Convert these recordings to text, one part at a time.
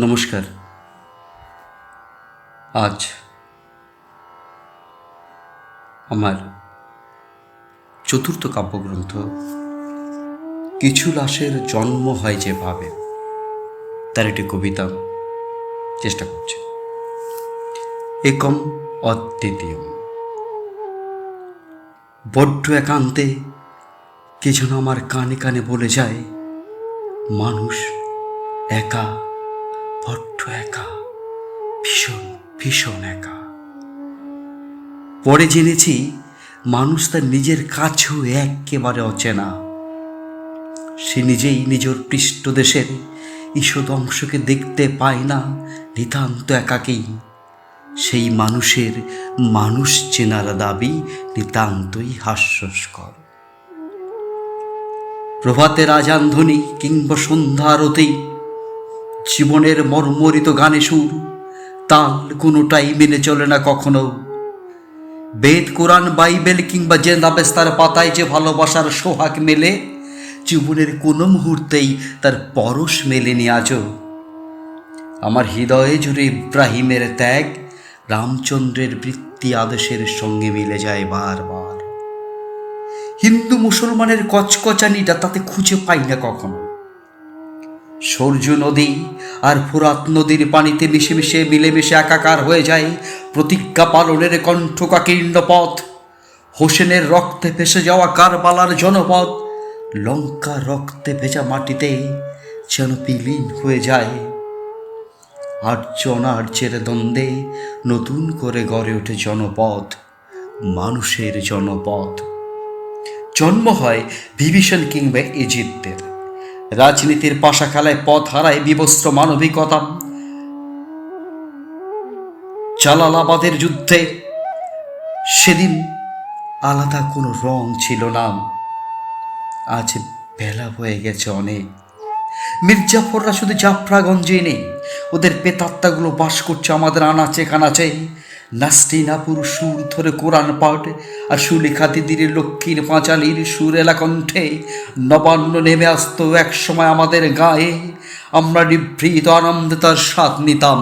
নমস্কার। আজ আমার চতুর্থ কাব্যগ্রন্থ কিছু লাশের জন্ম হয় যেভাবে, তার একটি কবিতা চেষ্টা করছে। একম অদ্বিতীয়ম। বড্ড একান্তে কে যেন আমার কানে কানে বলে যায়, মানুষ একা, বড্ড একা, ভীষণ ভীষণ একা। পরে জেনেছি মানুষ তার নিজের কাছেও একেবারে অচেনা। সে নিজেই নিজের পৃষ্ঠদেশের ঈষৎ অংশকে দেখতে পায় না, নিতান্ত একাকেই। সেই মানুষের মানুষ চেনার দাবি নিতান্তই হাস্যস্কর। প্রভাতের আজান ধ্বনি কিংবা সন্ধ্যা আরতি, জীবনের মর্মরিত গানে সুর, তাল কোনোটাই মেনে চলে না কখনো। বেদ, কোরআন, বাইবেল কিংবা জেন্দাবেস্তার পাতায় যে ভালোবাসার সোহাগ মেলে, জীবনের কোনো মুহূর্তেই তার পরশ মেলেনি আজও। আমার হৃদয়ে জুড়ে ইব্রাহিমের ত্যাগ রামচন্দ্রের বৃত্তি আদেশের সঙ্গে মিলে যায় বারবার। হিন্দু মুসলমানের কচকচানিটা তাতে খুঁজে পাই না কখনো। সূর্য নদী আর ফোরাত নদীর পানিতে মিশে মিশে মিলেমিশে একাকার হয়ে যায় প্রতিজ্ঞা পালনের কণ্ঠকাকীর্ণ পথ। হোসেনের রক্তে ভেসে যাওয়া কারবালার জনপদ লঙ্কা রক্তে ভেজা মাটিতে যেন বিলীন হয়ে যায়। আর্য অনার্যের দ্বন্দ্বে নতুন করে গড়ে ওঠে জনপদ, মানুষের জনপদ। জন্ম হয় বিভীষণ কিংবা ইজিপ্টের। রাজনীতির পাশা খেলায় পথ হারায় বিবস্ত্র মানবিকতা। জালালাবাদের যুদ্ধে সেদিন আলাদা কোনো রং ছিল না। আজ বেলা হয়ে গেছে অনেক। মির্জাফররা শুধু জাফরাগঞ্জেই নেই, ওদের পেতাত্তাগুলো বাস করছে আমাদের আনাচে কানাচে। নাস্তিনাপুর সুর ধরে কোরআন পাঠ আর সুলেখা দিদির লক্ষ্মীর পাঁচালির সুরেলা কণ্ঠে নবান্ন নেমে আসতো এক সময় আমাদের গায়ে। আমরা নিভৃত আনন্দে তার স্বাদ নিতাম।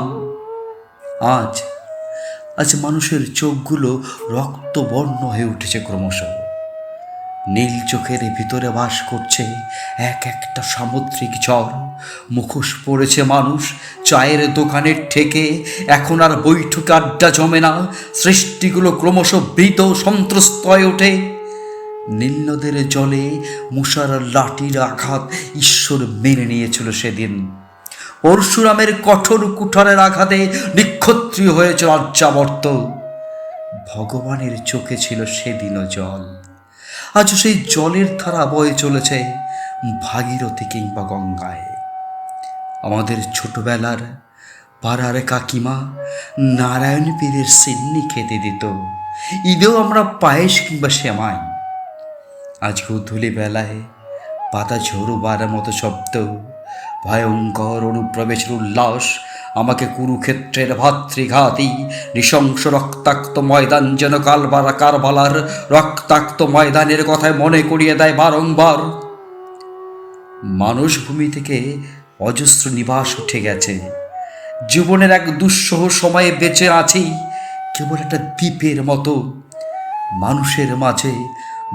আজ মানুষের চোখগুলো রক্তবর্ণ হয়ে উঠেছে ক্রমশ। নীল চোখের ভিতরে বাস করছে এক একটা সামুদ্রিক ঝড়। মুখোশ পড়েছে মানুষ চায়ের দোকানের ঠেকে, এখন আর বৈঠকে আড্ডা জমে না। সৃষ্টিগুলো ক্রমশ ভীত সন্ত্রস্ত হয়ে ওঠে। নীল নদের জলে মুষার লাঠির আঘাত ঈশ্বর মেনে নিয়েছিল সেদিন। পরশুরামের কঠোর কুঠারের আঘাতে নিক্ষত্রিয় হয়েছে আর্যাবর্ত। ভগবানের চোখে ছিল সেদিনও জল। আজ সেই জলের ধারা বয়ে চলেছে ভাগীরথী কিংবা গঙ্গায়। আমাদের ছোটবেলার পাড়ার কাকিমা নারায়ণ পীরের সিন্নি খেতে দিত। ঈদেও আমরা পায়েস কিংবা সেমাই। আজ গোধূলি বেলায় পাতা ঝরবার মতো শব্দ, ভয়ঙ্কর অনুপ্রবেশের উল্লাস আমাকে কুরুক্ষেত্রের ভাতৃঘাতী নৃশংস রক্তাক্ত ময়দান যেন কারবালার রক্তাক্ত ময়দানের কথায় মনে করিয়ে দেয় বারংবার। মানুষ ভূমি থেকে অজস্র নিবাস উঠে গেছে। জীবনের এক দুঃসহ সময়ে বেঁচে আছি কেবল একটা দ্বীপের মতো। মানুষের মাঝে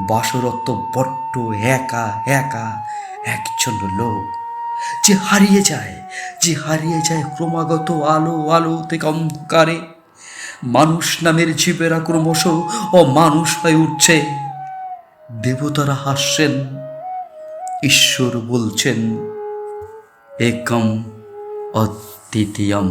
বাসরত বড্ড একা একা একজন লোক, যে হারিয়ে যায় ক্রমাগত আলো থেকে অন্ধকারে। মানুষ নামের জীবেরা ক্রমশ অমানুষ হয়ে উঠছে। দেবতারা হাসছেন, ঈশ্বর বলছেন একম অদ্বিতীয়ম।